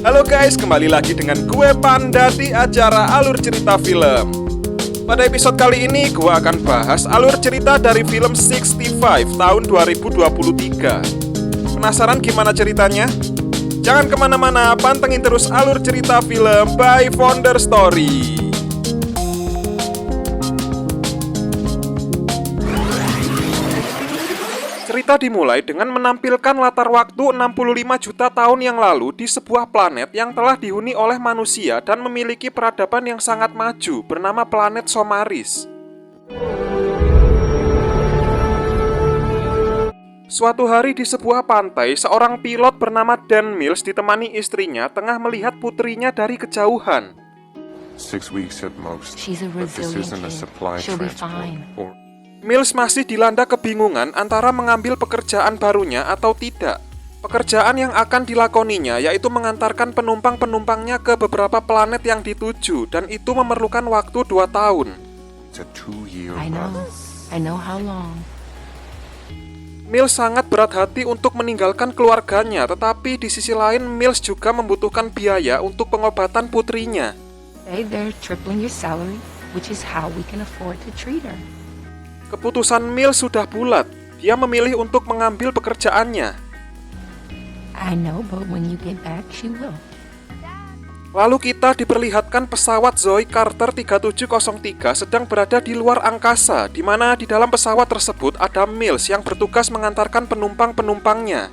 Halo guys, kembali lagi dengan gue Panda di acara Alur Cerita Film. Pada episode kali ini gue akan bahas alur cerita dari film 65 tahun 2023. Penasaran gimana ceritanya? Jangan kemana-mana, pantengin terus alur cerita film by Founder Story. Cerita dimulai dengan menampilkan latar waktu 65 juta tahun yang lalu di sebuah planet yang telah dihuni oleh manusia dan memiliki peradaban yang sangat maju bernama planet Somaris. Suatu hari di sebuah pantai, seorang pilot bernama Dan Mills ditemani istrinya tengah melihat putrinya dari kejauhan. 6 weeks at most. She's a But this resilient isn't a kid. supply She'll be transport fine. or Mills masih dilanda kebingungan antara mengambil pekerjaan barunya atau tidak. Pekerjaan yang akan dilakoninya yaitu mengantarkan penumpang-penumpangnya ke beberapa planet yang dituju, dan itu memerlukan waktu 2 tahun. it's a 2-year I run. know how long. Mills sangat berat hati untuk meninggalkan keluarganya, tetapi di sisi lain Mills juga membutuhkan biaya untuk pengobatan putrinya. They're tripling your salary, which is how we can afford to treat her. Keputusan Mills sudah bulat. Dia memilih untuk mengambil pekerjaannya. I know, but when you get back, she will. Lalu kita diperlihatkan pesawat Zoe Carter 3703 sedang berada di luar angkasa, di mana di dalam pesawat tersebut ada Mills yang bertugas mengantarkan penumpang-penumpangnya.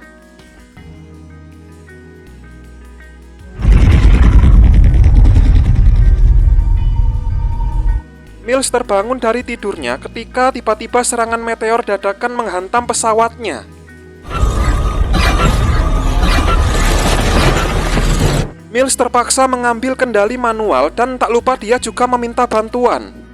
Mills terbangun dari tidurnya ketika tiba-tiba serangan meteor dadakan menghantam pesawatnya. Mills terpaksa mengambil kendali manual dan tak lupa dia juga meminta bantuan.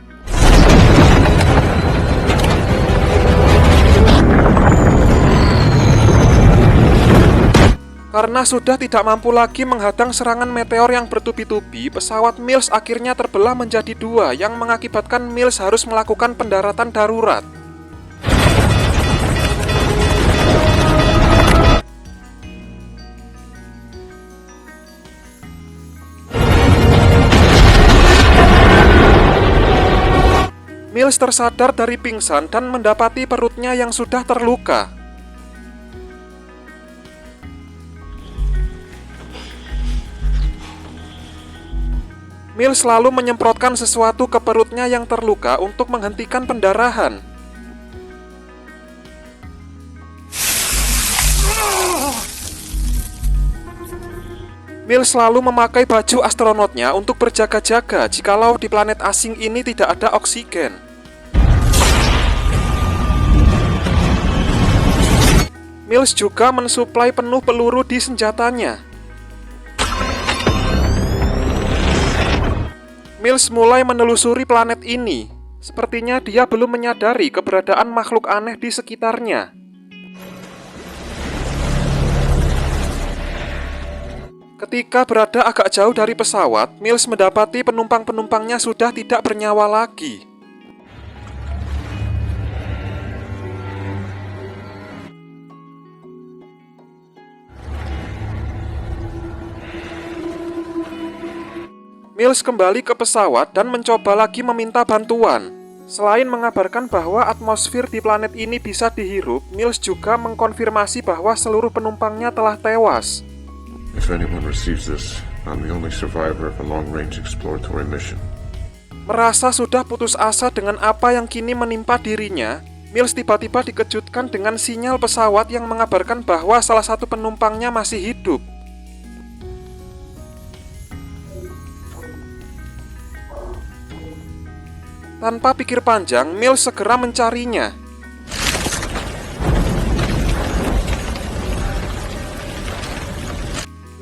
Karena sudah tidak mampu lagi menghadang serangan meteor yang bertubi-tubi, pesawat Mills akhirnya terbelah menjadi 2 yang mengakibatkan Mills harus melakukan pendaratan darurat. Mills tersadar dari pingsan dan mendapati perutnya yang sudah terluka. Mills lalu menyemprotkan sesuatu ke perutnya yang terluka untuk menghentikan pendarahan. Mills lalu memakai baju astronotnya untuk berjaga-jaga jikalau di planet asing ini tidak ada oksigen. Mills juga mensuplai penuh peluru di senjatanya. Mills mulai menelusuri planet ini. Sepertinya dia belum menyadari keberadaan makhluk aneh di sekitarnya. Ketika berada agak jauh dari pesawat, Mills mendapati penumpang-penumpangnya sudah tidak bernyawa lagi. Mills kembali ke pesawat dan mencoba lagi meminta bantuan. Selain mengabarkan bahwa atmosfer di planet ini bisa dihirup, Mills juga mengkonfirmasi bahwa seluruh penumpangnya telah tewas. If anyone receives this, I'm the only survivor of a long-range exploratory mission. Merasa sudah putus asa dengan apa yang kini menimpa dirinya, Mills tiba-tiba dikejutkan dengan sinyal pesawat yang mengabarkan bahwa salah satu penumpangnya masih hidup. Tanpa pikir panjang, Mills segera mencarinya.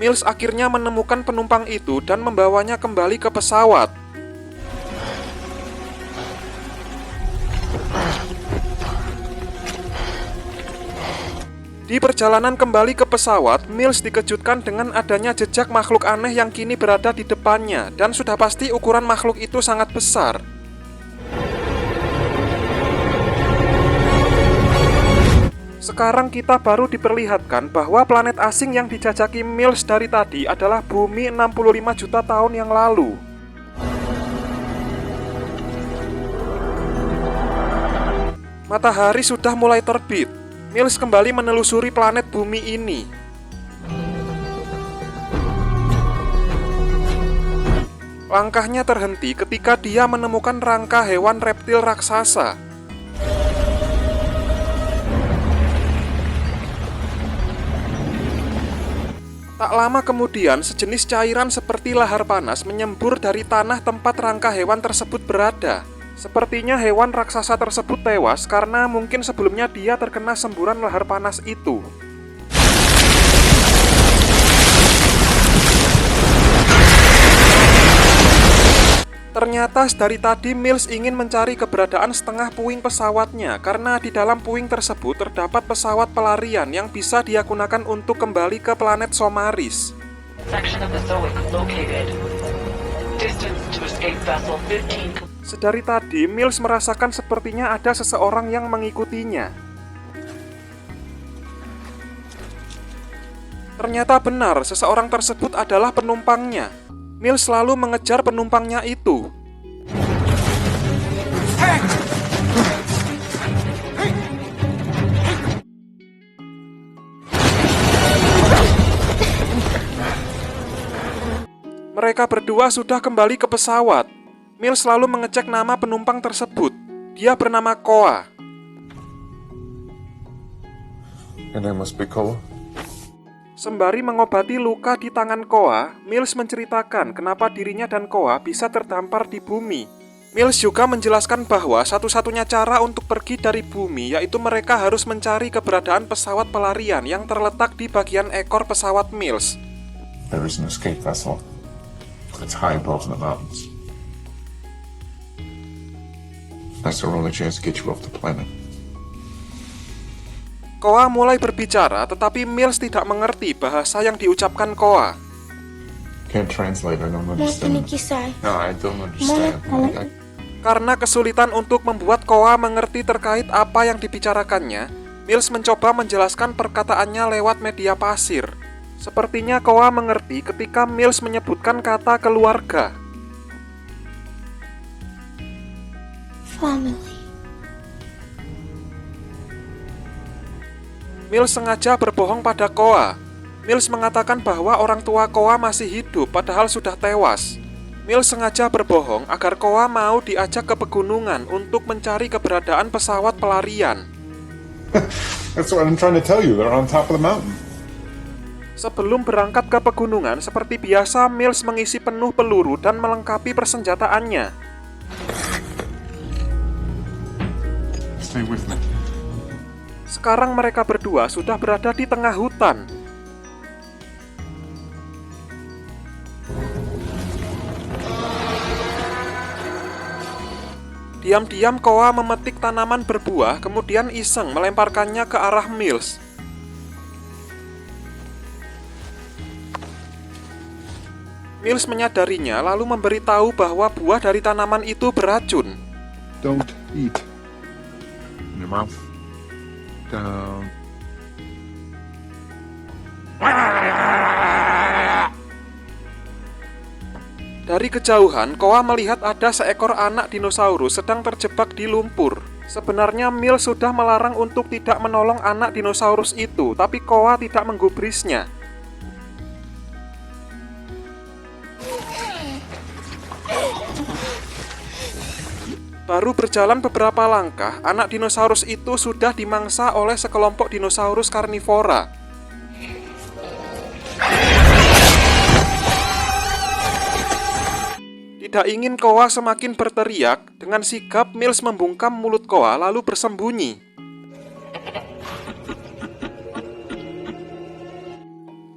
Mills akhirnya menemukan penumpang itu dan membawanya kembali ke pesawat. Di perjalanan kembali ke pesawat, Mills dikejutkan dengan adanya jejak makhluk aneh yang kini berada di depannya, dan sudah pasti ukuran makhluk itu sangat besar. Sekarang kita baru diperlihatkan bahwa planet asing yang dijajaki Mills dari tadi adalah bumi 65 juta tahun yang lalu. Matahari sudah mulai terbit. Mills kembali menelusuri planet bumi ini. Langkahnya terhenti ketika dia menemukan rangka hewan reptil raksasa. Tak lama kemudian, sejenis cairan seperti lahar panas menyembur dari tanah tempat rangka hewan tersebut berada. Sepertinya hewan raksasa tersebut tewas karena mungkin sebelumnya dia terkena semburan lahar panas itu. Ternyata dari tadi Mills ingin mencari keberadaan setengah puing pesawatnya karena di dalam puing tersebut terdapat pesawat pelarian yang bisa dia gunakan untuk kembali ke planet Somaris. Section of the Zoic located. Distance to escape vessel 15. Sedari tadi, Mills merasakan sepertinya ada seseorang yang mengikutinya. Ternyata benar, seseorang tersebut adalah penumpangnya. Mills selalu mengejar penumpangnya itu. Mereka berdua sudah kembali ke pesawat. Mills selalu mengecek nama penumpang tersebut. Dia bernama Koa. Your name must be Koa? Sembari mengobati luka di tangan Koa, Mills menceritakan kenapa dirinya dan Koa bisa terdampar di bumi. Mills juga menjelaskan bahwa satu-satunya cara untuk pergi dari bumi yaitu mereka harus mencari keberadaan pesawat pelarian yang terletak di bagian ekor pesawat Mills. There is an escape vessel. It's high above the mountains. That's our only chance to get you off the planet. Koa mulai berbicara, tetapi Mills tidak mengerti bahasa yang diucapkan Koa. Can't translate, I don't Mau understand. kinikisay. No, I don't understand. Karena kesulitan untuk membuat Koa mengerti terkait apa yang dibicarakannya, Mills mencoba menjelaskan perkataannya lewat media pasir. Sepertinya Koa mengerti ketika Mills menyebutkan kata keluarga. Family. Mills sengaja berbohong pada Koa. Mills mengatakan bahwa orang tua Koa masih hidup padahal sudah tewas. Mills sengaja berbohong agar Koa mau diajak ke pegunungan untuk mencari keberadaan pesawat pelarian. That's what I'm trying to tell you. They're on top of the mountain. Sebelum berangkat ke pegunungan, seperti biasa Mills mengisi penuh peluru dan melengkapi persenjataannya. Stay with me. Sekarang mereka berdua sudah berada di tengah hutan. Diam-diam Koa memetik tanaman berbuah, kemudian iseng melemparkannya ke arah Mills. Mills menyadarinya lalu memberitahu bahwa buah dari tanaman itu beracun. Don't eat. In your mouth. Down. Dari kejauhan, Koa melihat ada seekor anak dinosaurus sedang terjebak di lumpur. Sebenarnya Mills sudah melarang untuk tidak menolong anak dinosaurus itu, tapi Koa tidak menggubrisnya. Baru berjalan beberapa langkah, anak dinosaurus itu sudah dimangsa oleh sekelompok dinosaurus karnivora. Tidak ingin Koa semakin berteriak, dengan sigap Mills membungkam mulut Koa lalu bersembunyi.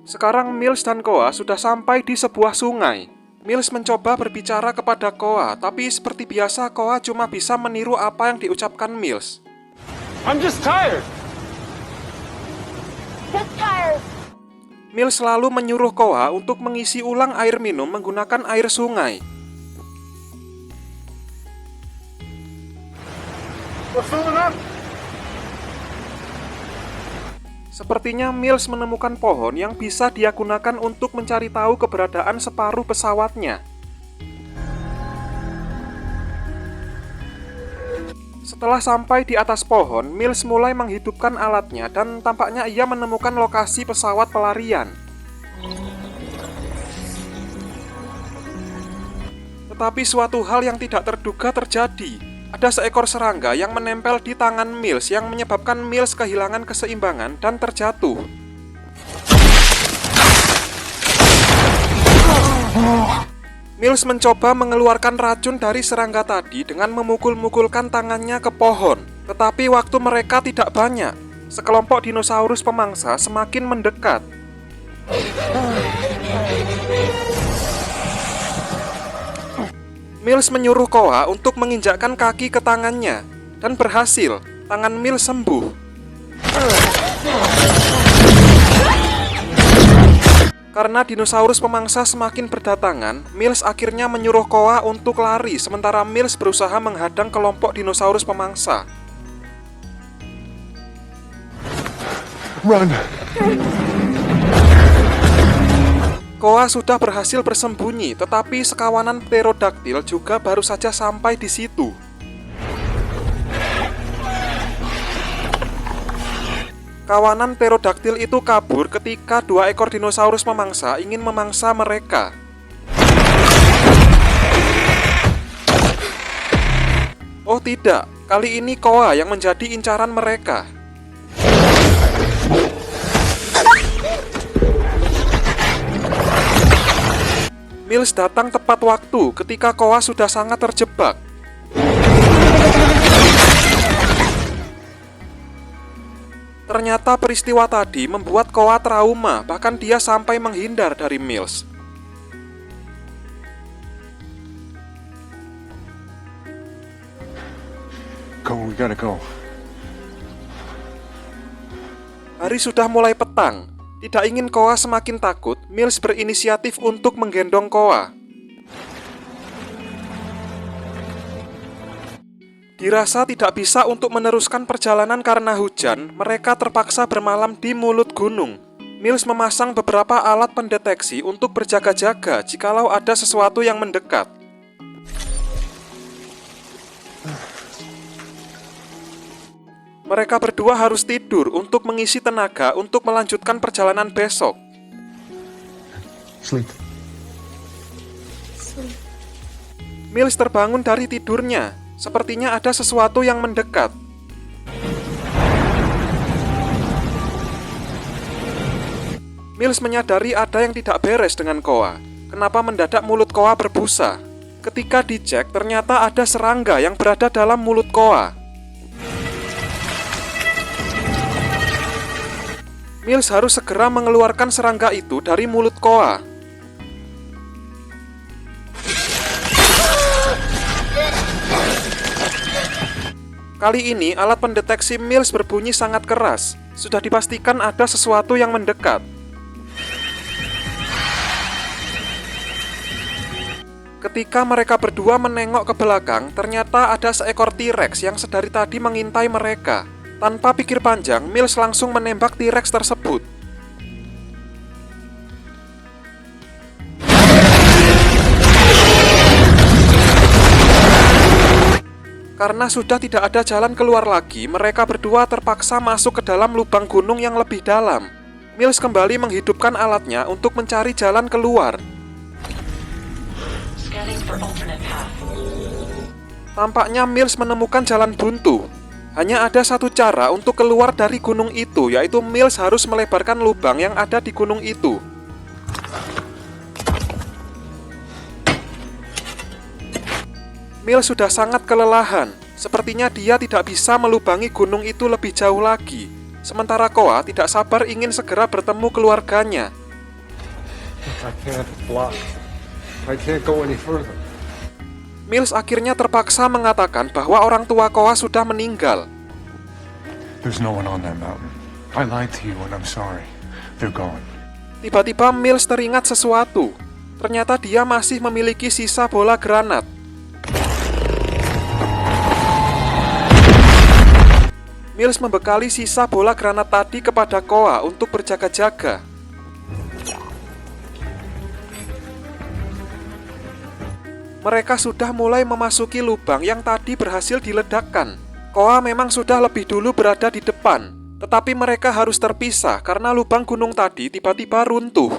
Sekarang Mills dan Koa sudah sampai di sebuah sungai. Mills mencoba berbicara kepada Koa, tapi seperti biasa Koa cuma bisa meniru apa yang diucapkan Mills. I'm just tired. Mills selalu menyuruh Koa untuk mengisi ulang air minum menggunakan air sungai. We're filling up. Sepertinya Mills menemukan pohon yang bisa dia gunakan untuk mencari tahu keberadaan separuh pesawatnya. Setelah sampai di atas pohon, Mills mulai menghidupkan alatnya dan tampaknya ia menemukan lokasi pesawat pelarian. Tetapi suatu hal yang tidak terduga terjadi. Ada seekor serangga yang menempel di tangan Mills yang menyebabkan Mills kehilangan keseimbangan dan terjatuh. Mills mencoba mengeluarkan racun dari serangga tadi dengan memukul-mukulkan tangannya ke pohon. Tetapi waktu mereka tidak banyak. Sekelompok dinosaurus pemangsa semakin mendekat. Mills menyuruh Koa untuk menginjakkan kaki ke tangannya, dan berhasil, tangan Mills sembuh. Karena dinosaurus pemangsa semakin berdatangan, Mills akhirnya menyuruh Koa untuk lari, sementara Mills berusaha menghadang kelompok dinosaurus pemangsa. Run! Koa sudah berhasil bersembunyi, tetapi sekawanan pterodaktil juga baru saja sampai di situ. Kawanan pterodaktil itu kabur ketika dua ekor dinosaurus memangsa ingin memangsa mereka. Oh tidak, kali ini Koa yang menjadi incaran mereka. Mills datang tepat waktu ketika Koa sudah sangat terjebak. Ternyata peristiwa tadi membuat Koa trauma, bahkan dia sampai menghindar dari Mills. Go, we gotta go. Hari sudah mulai petang. Tidak ingin Koa semakin takut, Mills berinisiatif untuk menggendong Koa. Dirasa tidak bisa untuk meneruskan perjalanan karena hujan, mereka terpaksa bermalam di mulut gunung. Mills memasang beberapa alat pendeteksi untuk berjaga-jaga jikalau ada sesuatu yang mendekat. Mereka berdua harus tidur untuk mengisi tenaga untuk melanjutkan perjalanan besok. Sleep. Mills terbangun dari tidurnya. Sepertinya ada sesuatu yang mendekat. Mills menyadari ada yang tidak beres dengan Koa. Kenapa mendadak mulut Koa berbusa? Ketika dicek, ternyata ada serangga yang berada dalam mulut Koa. Mills harus segera mengeluarkan serangga itu dari mulut Koa. Kali ini alat pendeteksi Mills berbunyi sangat keras. Sudah dipastikan ada sesuatu yang mendekat. Ketika mereka berdua menengok ke belakang, ternyata ada seekor T-Rex yang sedari tadi mengintai mereka. Tanpa pikir panjang, Mills langsung menembak T-Rex tersebut. Karena sudah tidak ada jalan keluar lagi, mereka berdua terpaksa masuk ke dalam lubang gunung yang lebih dalam. Mills kembali menghidupkan alatnya untuk mencari jalan keluar. Scanning for alternate path. Tampaknya Mills menemukan jalan buntu. Hanya ada satu cara untuk keluar dari gunung itu, yaitu Mills harus melebarkan lubang yang ada di gunung itu. Mills sudah sangat kelelahan. Sepertinya dia tidak bisa melubangi gunung itu lebih jauh lagi. Sementara Koa tidak sabar ingin segera bertemu keluarganya. I can't block. I can't go any further. Mills akhirnya terpaksa mengatakan bahwa orang tua Koa sudah meninggal. There's no one on that mountain. I lied to you and I'm sorry. They're gone. Tiba-tiba Mills teringat sesuatu. Ternyata dia masih memiliki sisa bola granat. Mills membekali sisa bola granat tadi kepada Koa untuk berjaga-jaga. Mereka sudah mulai memasuki lubang yang tadi berhasil diledakkan. Koa memang sudah lebih dulu berada di depan, tetapi mereka harus terpisah karena lubang gunung tadi tiba-tiba runtuh.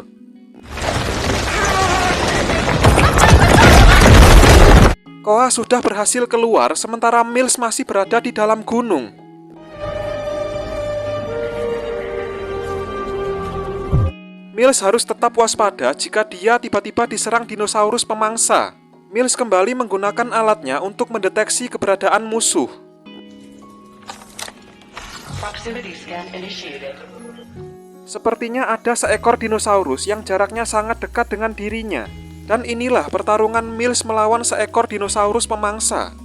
Koa sudah berhasil keluar sementara Mills masih berada di dalam gunung. Mills harus tetap waspada jika dia tiba-tiba diserang dinosaurus pemangsa. Mills kembali menggunakan alatnya untuk mendeteksi keberadaan musuh. Proximity scan initiated. Sepertinya ada seekor dinosaurus yang jaraknya sangat dekat dengan dirinya. Dan inilah pertarungan Mills melawan seekor dinosaurus pemangsa.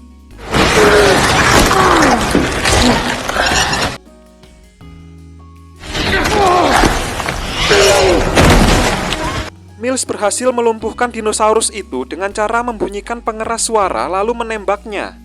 Mills berhasil melumpuhkan dinosaurus itu dengan cara membunyikan pengeras suara lalu menembaknya.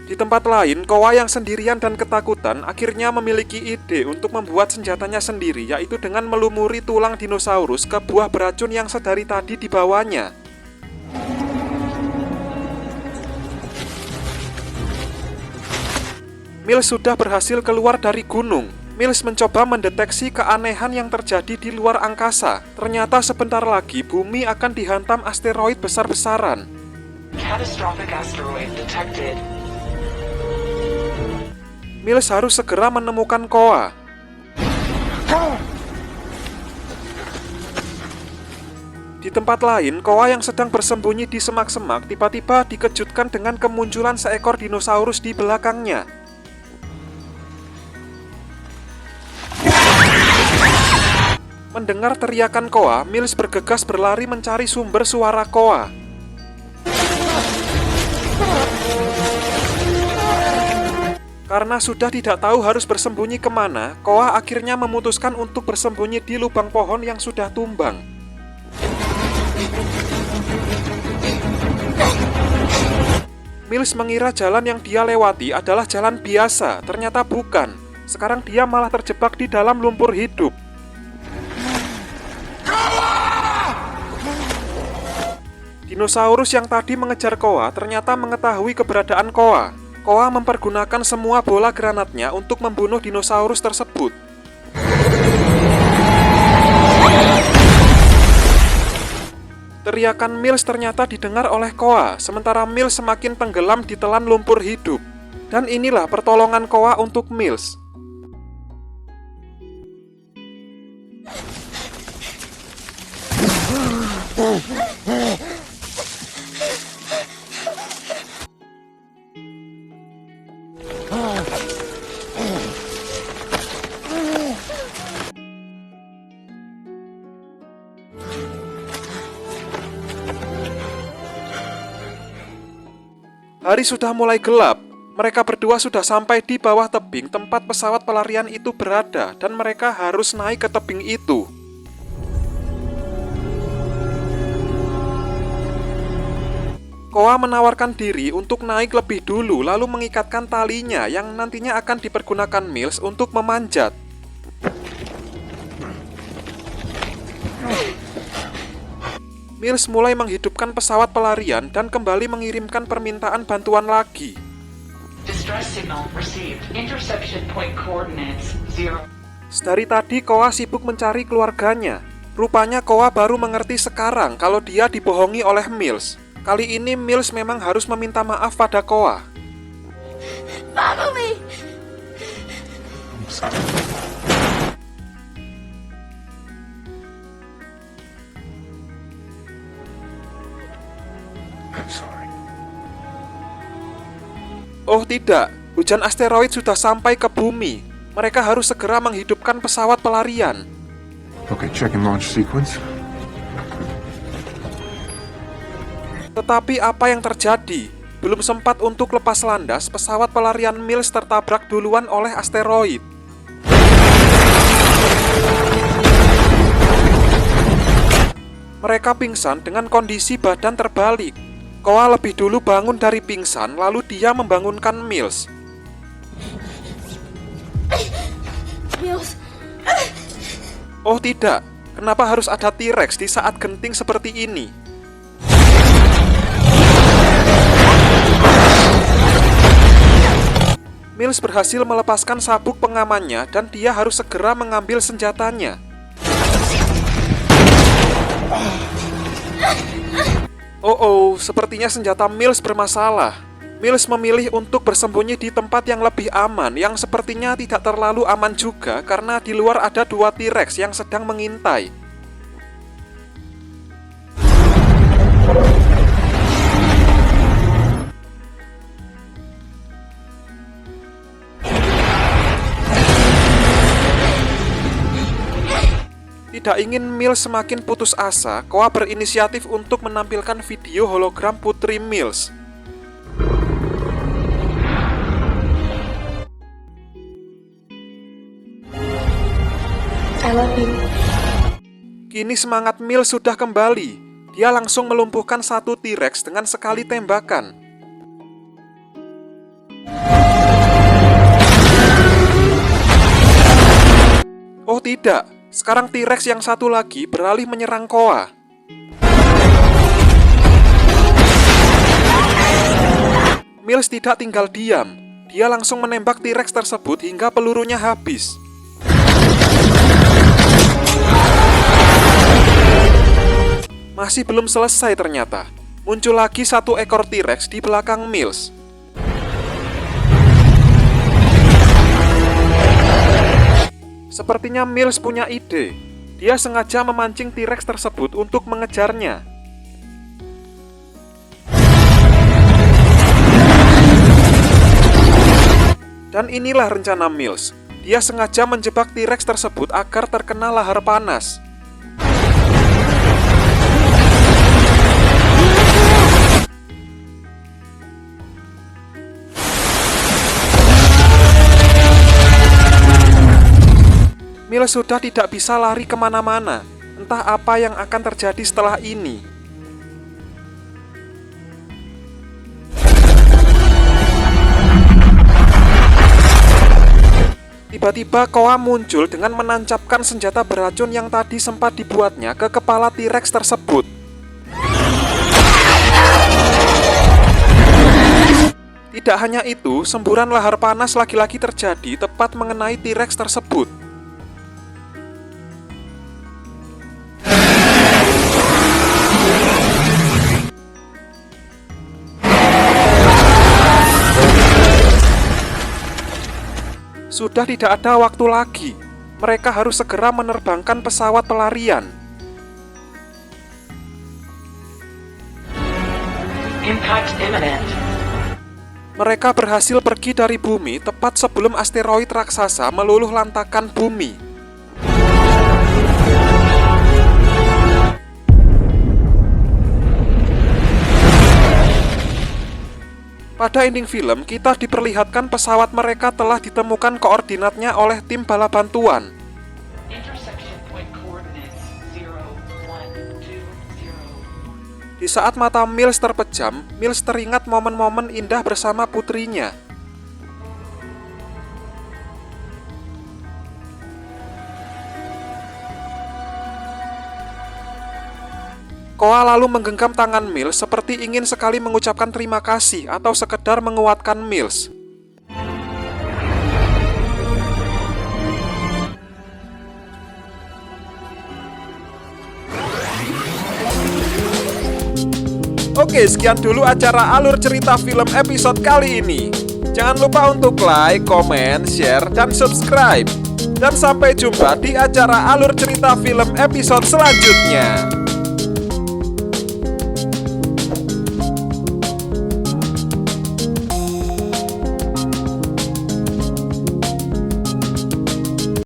Di tempat lain, Koa yang sendirian dan ketakutan akhirnya memiliki ide untuk membuat senjatanya sendiri, yaitu dengan melumuri tulang dinosaurus ke buah beracun yang sedari tadi dibawanya. Mills sudah berhasil keluar dari gunung. Mills mencoba mendeteksi keanehan yang terjadi di luar angkasa. Ternyata sebentar lagi bumi akan dihantam asteroid besar-besaran. Catastrophic asteroid detected. Mills harus segera menemukan Koa. Di tempat lain, Koa yang sedang bersembunyi di semak-semak tiba-tiba dikejutkan dengan kemunculan seekor dinosaurus di belakangnya. Mendengar teriakan Koa, Mills bergegas berlari mencari sumber suara Koa. Karena sudah tidak tahu harus bersembunyi kemana, Koa akhirnya memutuskan untuk bersembunyi di lubang pohon yang sudah tumbang. Mills mengira jalan yang dia lewati adalah jalan biasa, ternyata bukan. Sekarang dia malah terjebak di dalam lumpur hidup. Dinosaurus yang tadi mengejar Koa ternyata mengetahui keberadaan Koa. Koa mempergunakan semua bola granatnya untuk membunuh dinosaurus tersebut. Teriakan Mills ternyata didengar oleh Koa, sementara Mills semakin tenggelam di telan lumpur hidup. Dan inilah pertolongan Koa untuk Mills. Hari sudah mulai gelap. Mereka berdua sudah sampai di bawah tebing tempat pesawat pelarian itu berada, dan mereka harus naik ke tebing itu. Koa menawarkan diri untuk naik lebih dulu, lalu mengikatkan talinya yang nantinya akan dipergunakan Mills untuk memanjat. Mills mulai menghidupkan pesawat pelarian dan kembali mengirimkan permintaan bantuan lagi. Distress signal received. Interception point coordinates 0. Dari tadi Koa sibuk mencari keluarganya. Rupanya Koa baru mengerti sekarang kalau dia dibohongi oleh Mills. Kali ini Mills memang harus meminta maaf pada Koa. Follow me! I'm sorry. I'm sorry. Oh tidak, hujan asteroid sudah sampai ke bumi. Mereka harus segera menghidupkan pesawat pelarian. Okay, checking launch sequence. Tetapi apa yang terjadi? Belum sempat untuk lepas landas, pesawat pelarian Mills tertabrak duluan oleh asteroid. Mereka pingsan dengan kondisi badan terbalik. Koa lebih dulu bangun dari pingsan, lalu dia membangunkan Mills. Mills. Oh tidak, kenapa harus ada T-Rex di saat genting seperti ini? Mills berhasil melepaskan sabuk pengamannya dan dia harus segera mengambil senjatanya. Oh, sepertinya senjata Mills bermasalah. Mills memilih untuk bersembunyi di tempat yang lebih aman, yang sepertinya tidak terlalu aman juga karena di luar ada 2 T-Rex yang sedang mengintai. Tidak ingin Mills semakin putus asa, Koa berinisiatif untuk menampilkan video hologram Putri Mills. I love you. Kini semangat Mills sudah kembali. Dia langsung melumpuhkan 1 T-Rex dengan sekali tembakan. Oh tidak, sekarang T-Rex yang satu lagi beralih menyerang Koa. Mills tidak tinggal diam. Dia langsung menembak T-Rex tersebut hingga pelurunya habis. Masih belum selesai ternyata. Muncul lagi 1 ekor T-Rex di belakang Mills. Sepertinya Mills punya ide. Dia sengaja memancing T-Rex tersebut untuk mengejarnya. Dan inilah rencana Mills. Dia sengaja menjebak T-Rex tersebut agar terkena lahar panas. Mills sudah tidak bisa lari kemana-mana. Entah apa yang akan terjadi setelah ini. Tiba-tiba Koa muncul dengan menancapkan senjata beracun yang tadi sempat dibuatnya ke kepala T-Rex tersebut. Tidak hanya itu, semburan lahar panas lagi-lagi terjadi tepat mengenai T-Rex tersebut. Sudah tidak ada waktu lagi. Mereka harus segera menerbangkan pesawat pelarian. Impact imminent. Mereka berhasil pergi dari bumi tepat sebelum asteroid raksasa meluluh lantakan bumi. Pada ending film, kita diperlihatkan pesawat mereka telah ditemukan koordinatnya oleh tim bala bantuan. Intersection point coordinates 0120. Di saat mata Mills terpejam, Mills teringat momen-momen indah bersama putrinya. Koa lalu menggenggam tangan Mills seperti ingin sekali mengucapkan terima kasih atau sekedar menguatkan Mills. Oke, sekian dulu acara Alur Cerita Film episode kali ini. Jangan lupa untuk like, komen, share, dan subscribe. Dan sampai jumpa di acara Alur Cerita Film episode selanjutnya.